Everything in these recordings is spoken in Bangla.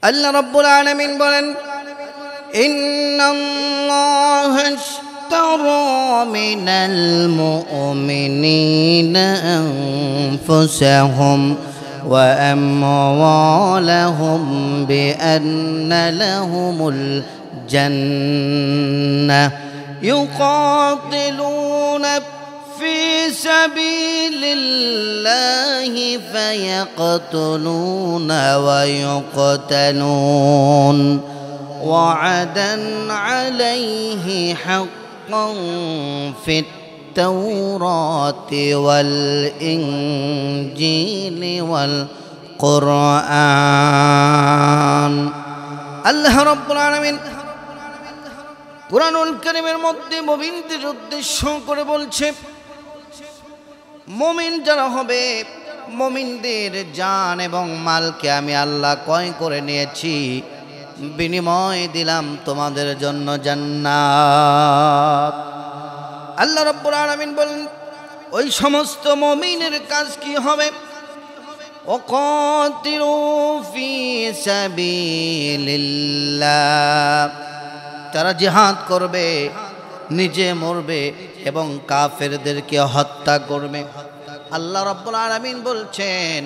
আল্লাহ রাব্বুল আলামিন বলেন, ইন্নাল্লাহা ইশতারা মিনাল মুমিনিনা আনফুসাহুম ওয়া আমওয়ালাহুম বিআন্না লাহুমুল জান্নাহ ইউকাতিলুনা في سبيل الله فيقتلون ويقتلون وعدا عليه حقا في التوراة والإنجيل والقرآن الله رب العالمين কুরআনুল কারীমের মধ্যে মুমিনদের উদ্দেশ্য করে বলছে, মুমিন যারা হবে, মুমিনদের জান এবং মালকে আমি আল্লাহ ক্রয় করে নিয়েছি, বিনিময় দিলাম তোমাদের জন্য জান্নাত। আল্লাহ রাব্বুল আলামিন বলেন, ওই সমস্ত মুমিনের কাজ কি হবে? ওয়াকাতিলু ফি সাবিলিল্লাহ, তারা জিহাদ করবে, নিজে মরবে এবং কাফেরদেরকে হত্যা করবে। আল্লাহ রাব্বুল আলামিন বলছেন,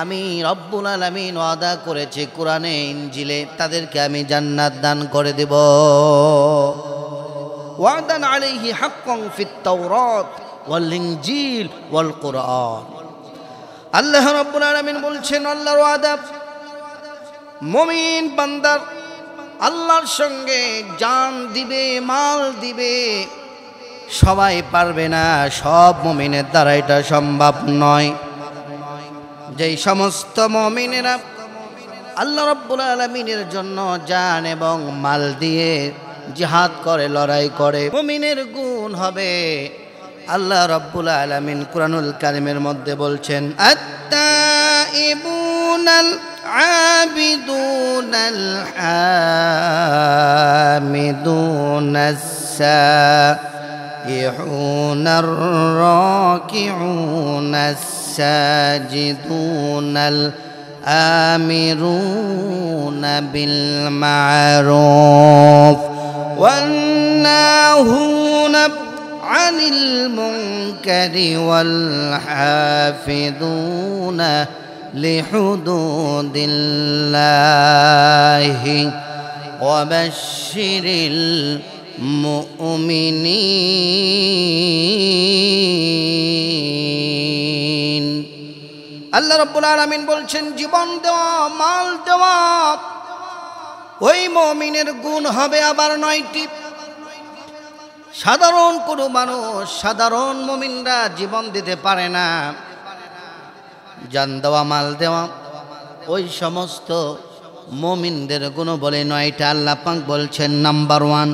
আমি রব্বুল আলামিন ওয়াদা করেছি কোরআনে ইনজিলে তাদেরকে আমি জান্নাত দান করে দেব। ওয়াদান আলাইহি হাক্কান ফিত তাওরাত ওয়াল ইনজিল ওয়াল কুরআন। আল্লাহ রাব্বুল আলামিন বলছেন, আল্লাহর ওয়াদা, মুমিন বান্দার আল্লাহর সঙ্গে জান দিবে, মাল দিবে, সবাই পারবে না, সব মুমিনের দ্বারা এটা সম্ভব নয়। যেই সমস্ত মুমিনেরা আল্লাহ রাব্বুল আলামিনের জন্য জান এবং মাল দিয়ে জিহাদ করে, লড়াই করে, মুমিনের গুণ হবে। আল্লাহ রাব্বুল আলামিন কুরআনুল কারীমের মধ্যে বলছেন, আত-তাইবুনাল আবিদুনাল হামিদুনাস সাইহুনার রাকিউনাস সাজিদুনাল আমিরুনা বিল মারুফ ওয়ান নাহুনা আনিল মুনকারি ওয়াল হাফিযুনা লিহুদুদিল্লাহি ওয়া বাশশিরিল মুমিনিন। আল্লাহ রাব্বুল আলামিন বলছেন, জীবন দেওয়া, মাল দেওয়া, ওই মুমিনের গুণ হবে আবার 9টি। সাধারণ কোনো মানুষ, সাধারণ মুমিনরা জীবন দিতে পারে না। জান দেওয়া, মাল দেওয়া, ওই সমস্ত মুমিনদের গুণ বলে 9টা। আল্লাহ পাক বলছেন, নাম্বার 1,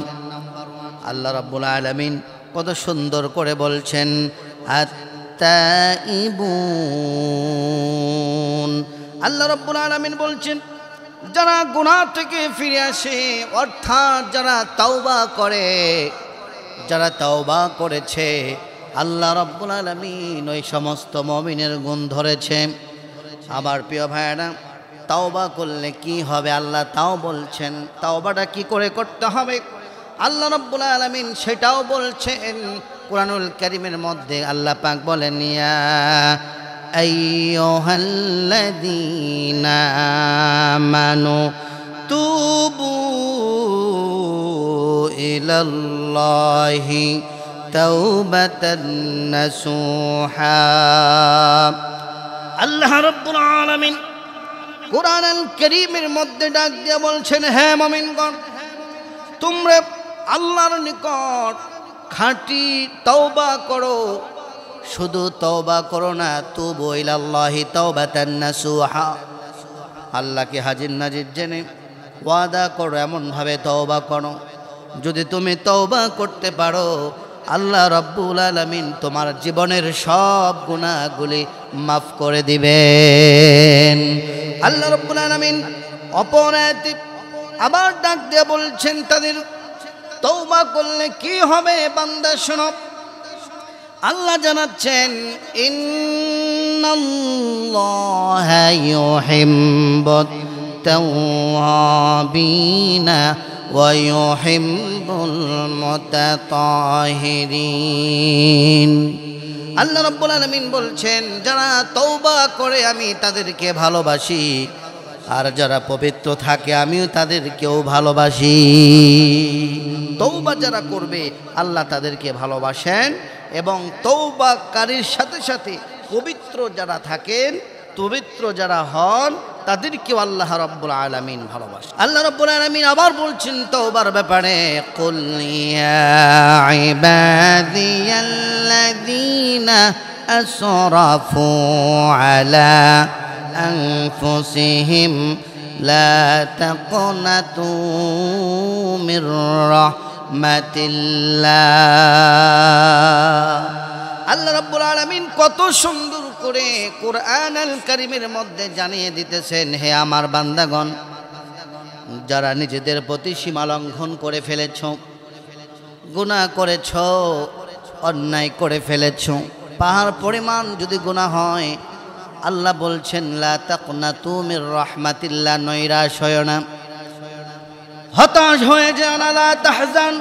আল্লাহ রাব্বুল আলামিন কত সুন্দর করে বলছেন, আত-তাইবুন। আল্লাহ রাব্বুল আলামিন বলছেন, যারা গুনাহ থেকে ফিরে আসে, অর্থাৎ যারা তাওবা করে, যারা তাওবা করেছে, আল্লাহ রাব্বুল আলামিন ওই সমস্ত মুমিনের গুণ ধরেছে। আমার প্রিয় ভাইরা, তাওবা করলে কি হবে আল্লাহ তাও বলছেন। তাওবাটা কি করে করতে হবে আল্লাহ রাব্বুল আলামিন সেটাও বলছেন কুরআনুল কারীমের মধ্যে। আল্লাহ পাক বলেন, ইয়া আইয়ুহাল্লাযীনা আমানু তুবু ইলাল্লাহি তাওবাতান নাসুহা। আল্লাহ রাব্বুল আলামিন কুরআনুল কারীমের মধ্যে ডাক দিয়ে বলছেন, হে মুমিনগণ, তোমরা আল্লাহর নিকট খাঁটি তওবা করো। শুধু তওবা করো না, তুবু ইলাল্লাহি তাওবাতান নাসুহা, আল্লাহকে হাজির নাজির জেনে ওয়াদা করো, এমনভাবে তওবা করো, যদি তুমি তওবা করতে পারো আল্লাহ রাব্বুল আলামিন তোমার জীবনের সব গুনাহগুলি মাফ করে দিবেন। আল্লাহ রাব্বুল আলামিন অপর আয়াতে আবার ডাক দিয়ে বলছেন, তাদের তওবা করলে কি হবে বান্দা শোনো। আল্লাহ জানাচ্ছেন, ইন্নাল্লাহা ইউহিব্বুত التوابين ويحب المتطهرين আল্লাহ রাব্বুল আলামিন বলছেন যারা তওবা করে আমি তাদেরকে ভালোবাসি আর যারা পবিত্র থাকে আমিও তাদেরকেও ভালোবাসি তওবা যারা করবে আল্লাহ তাদেরকে ভালোবাসেন এবং তওবাকারীর সাথে সাথে পবিত্র যারা থাকেন পবিত্র যারা হন তাদেরকেও আল্লাহ রাব্বুল আলামিন ভালোবাসেন আল্লাহ রাব্বুল আলামিন আবার বলছেন তওবার ব্যাপারে কুল ইয়া ইবাদিয়াল্লাযীনা আসরাফু আলা আনফুসিহিম লা তাকনাতু মির রাহমাতিল্লাহ আল্লাহ রাব্বুল আলামিন কত সুন্দর করে কোরআন আল কারীমের মধ্যে জানিয়ে দিতেছেন হে আমার বান্দাগণ যারা নিজেদের প্রতি সীমা লঙ্ঘন করে ফেলেছো গুনাহ করেছো অন্যায় করে ফেলেছো পাহাড় পরিমাণ যদি গুনাহ হয় আল্লাহ বলছেন লা তাকনাতু মির রাহমাতিল্লাহ নৈরাশ হয় না হতাশ হয়ে যাও না লা তাহজান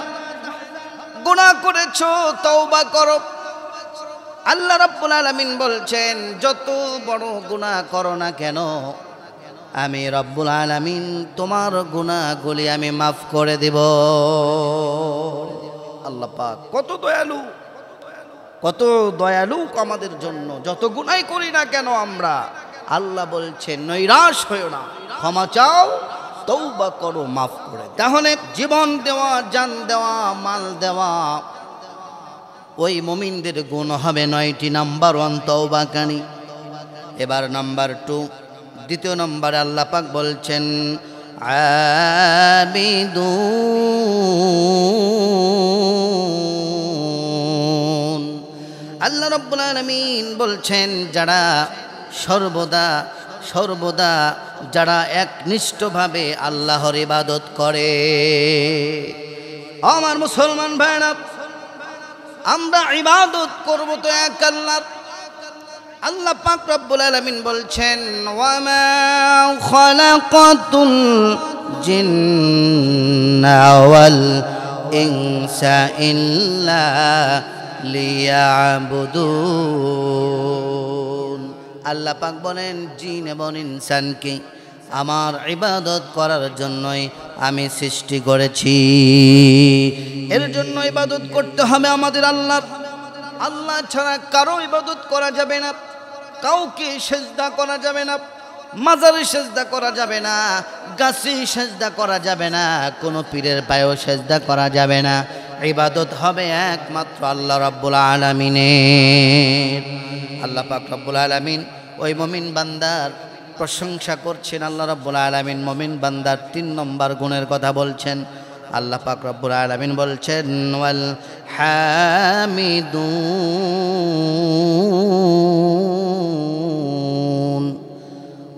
গুনাহ করেছো তওবা করো আল্লাহ রাব্বুল আলামিন বলছেন যত বড় গুনাহ করো না কেন আমি রব্বুল আলামিন তোমার গুনাহগুলি আমি মাফ করে দেব আল্লাহ পাক কত দয়ালু আমাদের জন্য যত গুনাহ করি না কেন আমরা আল্লাহ বলছেন নৈরাশ হয়ো না ক্ষমা চাও তওবা করো মাফ করে তাহলে জীবন দেওয়া জান দেওয়া মাল দেওয়া ওই মুমিনদের গুণ হবে 9টি নাম্বার 1 তওবাকারী এবার নাম্বার 2 দ্বিতীয় নম্বরে আল্লাহ পাক বলছেন আবিদুন আল্লাহ রাব্বুল আলামিন বলছেন যারা সর্বদা যারা একনিষ্ঠভাবে আল্লাহর ইবাদত করে আমার মুসলমান ভাইরা আমরা ইবাদত করব তো এক আল্লাহর আল্লাহ পাক রব্বুল আলামিন বলছেন ওয়া মা খালাকাতুল জিন্না ওয়াল ইনসা ইল্লা লিয়াবুদুন আল্লাহ পাক বলেন জিন এবং ইনসানকে আমার ইবাদত করার জন্যই আমি সৃষ্টি করেছি এর জন্য ইবাদত করতে হবে আমাদের আল্লাহ ছাড়া কারো ইবাদত করা যাবে না কাউকে সিজদা করা যাবে না মাজারে সিজদা করা যাবে না গাছে সিজদা করা যাবে না কোনো পীরের পায়েও সিজদা করা যাবে না ইবাদত হবে একমাত্র আল্লাহ রাব্বুল আলামিনের আল্লাহ পাক রব্বুল আলামিন ওই মুমিন বান্দার প্রশংসা করছেন আল্লাহ রাব্বুল আলামিন মুমিন বান্দার 3 নম্বর গুণের কথা বলছেন আল্লাহ পাক রব্বুল আলামিন বলছেন ওয়াল হামিদুন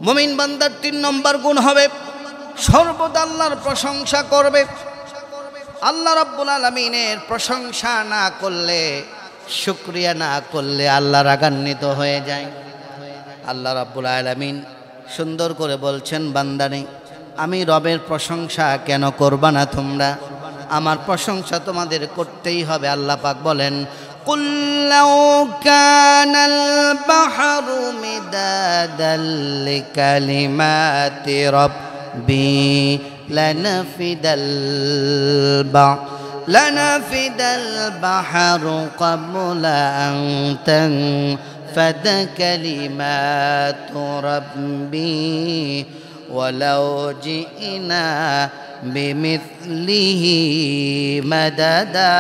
মুমিন বান্দার 3 নম্বর গুণ হবে সর্বদা আল্লাহর প্রশংসা করবে আল্লাহ রাব্বুল আলামিনের প্রশংসা না করলে শুকরিয়া না করলে আল্লাহ রাগান্বিত হয়ে যায় আল্লাহ রাব্বুল আলামিন সুন্দর করে বলছেন বান্দারে আমি রবের প্রশংসা কেন করবা না তোমরা আমার প্রশংসা তোমাদের করতেই হবে আল্লাহ পাক বলেন কুল লাউ কানাল বাহরু মিদাদাল লিকালিমাতি রাব্বি লানাফিদাল বাহরু ক্বাবলা আন تنفد كلمات ربي ولو جئنا بمثله مددا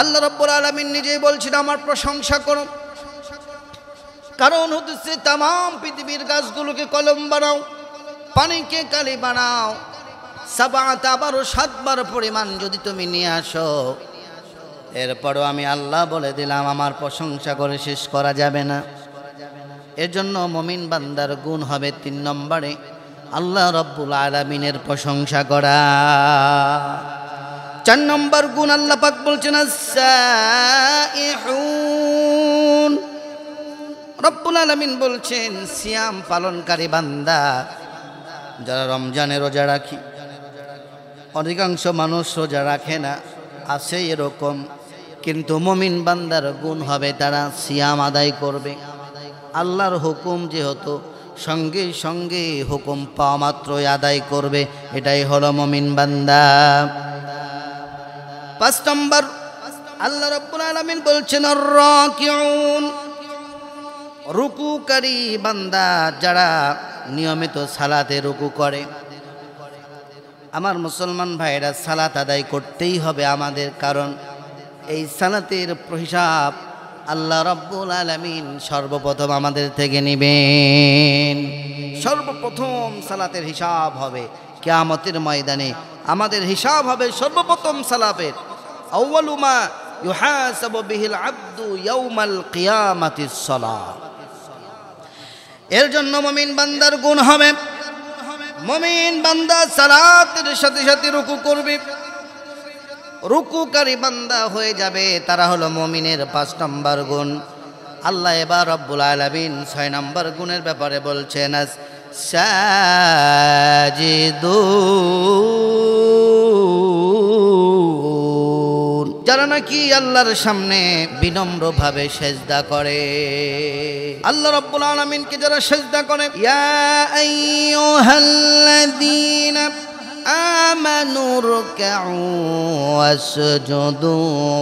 আল্লাহ রাব্বুল আলামিন নিজেই বলছেন আমার প্রশংসা করো কারণ হচ্ছে তাম পৃথিবীর গাছগুলোকে কলম বানাও পানিকে কালি বানাও 7 বার পরিমাণ যদি তুমি নিয়ে আসো এরপরও আমি আল্লাহ বলে দিলাম আমার প্রশংসা করে শেষ করা যাবে না এর জন্য মুমিন বান্দার গুণ হবে 3 নম্বরে আল্লাহ রাব্বুল আলামিনের প্রশংসা করা 4 নম্বর গুণ আল্লাহ পাক বলছেন আস-সাইহুন রব্বুল আলামিন বলছেন সিয়াম পালনকারী বান্দা যারা রমজানে রোজা রাখি, অধিকাংশ মানুষ রোজা রাখে না, আছে এরকম, কিন্তু মুমিন বান্দার গুণ হবে তারা সিয়াম আদায় করবে। আল্লাহর হুকুম যেহেতু সঙ্গে সঙ্গে হুকুম পাওয়া মাত্রই আদায় করবে, এটাই হলো মুমিন বান্দা। 5 নম্বর আল্লাহ রাব্বুল আলামিন বলছেন আর-রাকিউন, রুকুকারী বান্দা যারা নিয়মিত সালাতে রুকু করে। আমার মুসলমান ভাইরা সালাত আদায় করতেই হবে আমাদের, কারণ এই সালাতের হিসাব আল্লাহ রাব্বুল আলামিন সর্বপ্রথম আমাদের থেকে নেবেন। সর্বপ্রথম সালাতের হিসাব হবে কিয়ামতের ময়দানে, আমাদের হিসাব হবে সর্বপ্রথম সালাতের। আউয়ালু মা ইউহাসাবু বিহিল আবদু ইয়াউমাল কিয়ামাতিস সালাত। এর জন্য মুমিন বান্দার গুণ হবে, মুমিন বান্দা সালাতের সাথে সাথে রুকু করবে, রুকুকারী বান্দা হয়ে যাবে, তারা হলো মুমিনের 5 নম্বর গুণ। আল্লাহ এবার রব্বুল আলামিন 6 নম্বর গুণের ব্যাপারে বলছেন সাজিদুন, যারা নাকি আল্লাহর সামনে বিনম্রভাবে সেজদা করে। আল্লাহ রাব্বুল আলামিনকে যারা সেজদা করে, ইয়া আইয়ুহাল্লাযীনা আমানু রুকউ ওয়াসজুদু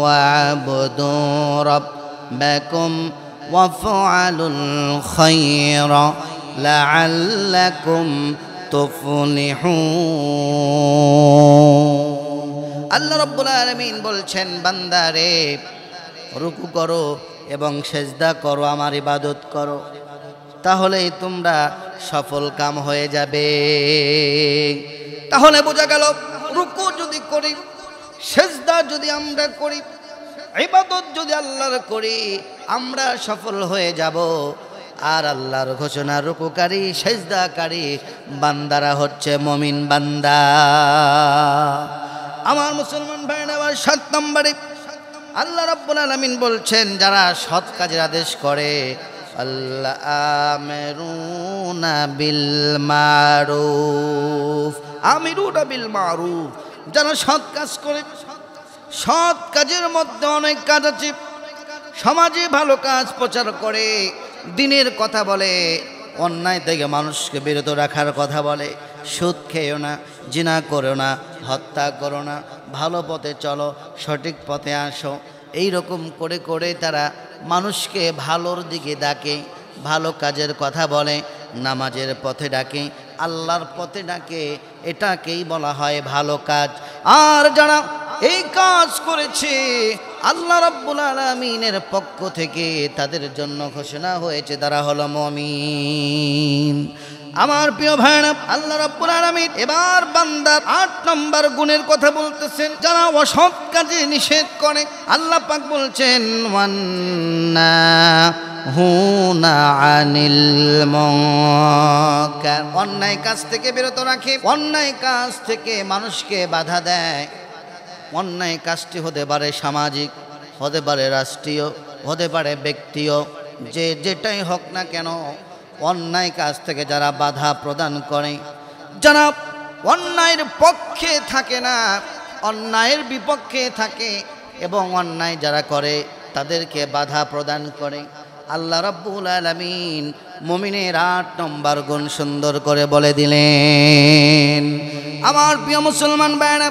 ওয়া'বুদু রাব্বাকুম ওয়াফআলুল খায়রা লাআল্লাকুম তুফলিহুন। আল্লাহ রাব্বুল আলামিন বলছেন বান্দারে রুকু করো এবং সেজদা করো, আমার ইবাদত করো, তাহলেই তোমরা সফল কাম হয়ে যাবে। তাহলে বোঝা গেল রুকু যদি করি, সেজদা যদি আমরা করি, ইবাদত যদি আল্লাহর করি, আমরা সফল হয়ে যাব। আর আল্লাহর ঘোষণা রুকুকারী সেজদাকারী বান্দারা হচ্ছে মুমিন বান্দা। আমার মুসলমান ভাইরা, 7 নম্বরে আল্লাহ রাব্বুল আলামিন বলছেন যারা সৎ কাজের আদেশ করে, আল্লাহ আমিরুনা বিল মারুফ, আমিরুনা বিল মারুফ, যারা সৎ কাজ করে। সৎ কাজের মধ্যে অনেক কাজ আছে, সমাজে ভালো কাজ প্রচার করে, দ্বীনের কথা বলে, অন্যায় থেকে মানুষকে বিরত রাখার কথা বলে, সুদ খেয়েও না, জিনা করো না, হত্যা করো না, ভালো পথে চলো, সঠিক পথে আসো, এই রকম করে করে তারা মানুষকে ভালোর দিকে ডাকে, ভালো কাজের কথা বলে, নামাজের পথে ডাকে, আল্লাহর পথে ডাকে, এটাকেই বলা হয় ভালো কাজ। আর যারা এই কাজ করেছে আল্লাহ রাব্বুল আলামিনের পক্ষ থেকে তাদের জন্য ঘোষণা হয়েছে তারা হলো মুমিন। আমার প্রিয় ভাইরা, আল্লাহ রাব্বুল আলামিন এবার বান্দার 8 নম্বর গুণের কথা বলতেছেন, যারা অসৎ কাজে নিষেধ করে। আল্লাহ পাক বলছেন ওয়ান্নাহুনা আনিল মুনকার, অন্যায় কাজ থেকে বিরত রাখে, অন্যায় কাজ থেকে মানুষকে বাধা দেয়। অন্যায় কাজটি হতে পারে সামাজিক, হতে পারে রাষ্ট্রীয়, হতে পারে ব্যক্তিও, যে যেটাই হোক না কেন, অন্যায় কাজ থেকে যারা বাধা প্রদান করে, যারা অন্যায়ের পক্ষে থাকে না, অন্যায়ের বিপক্ষে থাকে এবং অন্যায় যারা করে তাদেরকে বাধা প্রদান করে, আল্লাহ রাব্বুল আলামিন মুমিনের 8 নম্বর গুণ সুন্দর করে বলে দিলেন। আমার প্রিয় মুসলমান ভাইরা,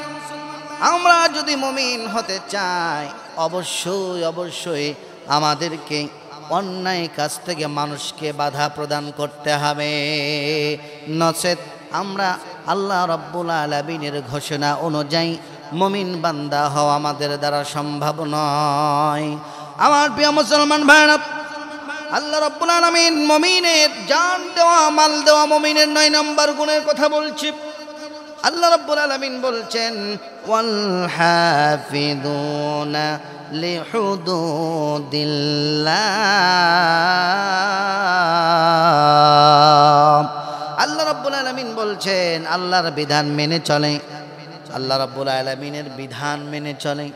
আমরা যদি মুমিন হতে চাই, অবশ্যই অবশ্যই আমাদেরকে অন্যায় কাজ থেকে মানুষকে বাধা প্রদান করতে হবে, নচেত আমরা আল্লাহ রাব্বুল আলামিনের ঘোষণা অনুযায়ী মুমিন বান্দা হওয়া আমাদের দ্বারা সম্ভব নয়। আমার প্রিয় মুসলমান ভাইরা, আল্লাহ রাব্বুল আলামিন মুমিনের জান দেওয়া, মাল দেওয়া, মুমিনের 9 নম্বর গুণের কথা বলছি। আল্লাহ রাব্বুল আলামিন বলছেন ওয়াল হাফিযুনা লিহুদুদিল্লাহ। আল্লাহ রাব্বুল আলামিন বলছেন আল্লাহর বিধান মেনে চলে, আল্লাহ রাব্বুল আলামিনের বিধান মেনে চলে,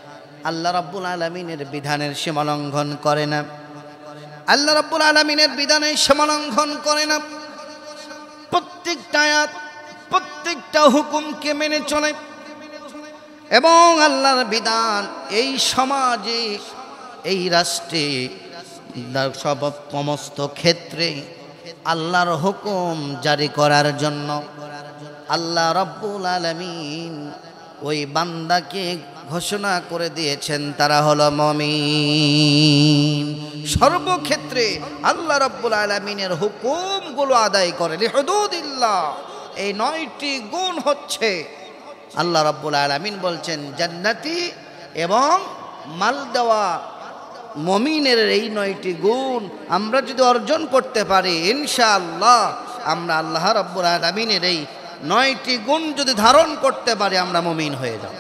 আল্লাহ রাব্বুল আলামিনের বিধানের সীমা লঙ্ঘন করে না। আল্লাহ রাব্বুল আলামিনের বিধানে সীমালঙ্ঘন করে না, প্রত্যেকটা আয়াত প্রত্যেকটা হুকুমকে মেনে চলে এবং আল্লাহর বিধান এই সমাজে এই রাষ্ট্রে সমস্ত ক্ষেত্রে আল্লাহর হুকুম জারি করার জন্য আল্লাহ রাব্বুল আলামিন ওই বান্দাকে ঘোষণা করে দিয়েছেন তারা হলো মুমিন। সর্বক্ষেত্রে আল্লাহ রাব্বুল আলামিনের হুকুমগুলো আদায় করে লিহুদুদিল্লাহ। এই 9টি গুণ হচ্ছে আল্লাহ রাব্বুল আলামিন বলছেন জান্নাতি এবং মাল দেওয়া মুমিনের এই 9টি গুণ আমরা যদি অর্জন করতে পারি ইনশাআল্লাহ, আমরা আল্লাহ রাব্বুল আলামিনের এই 9টি গুণ যদি ধারণ করতে পারি আমরা মুমিন হয়ে যাব।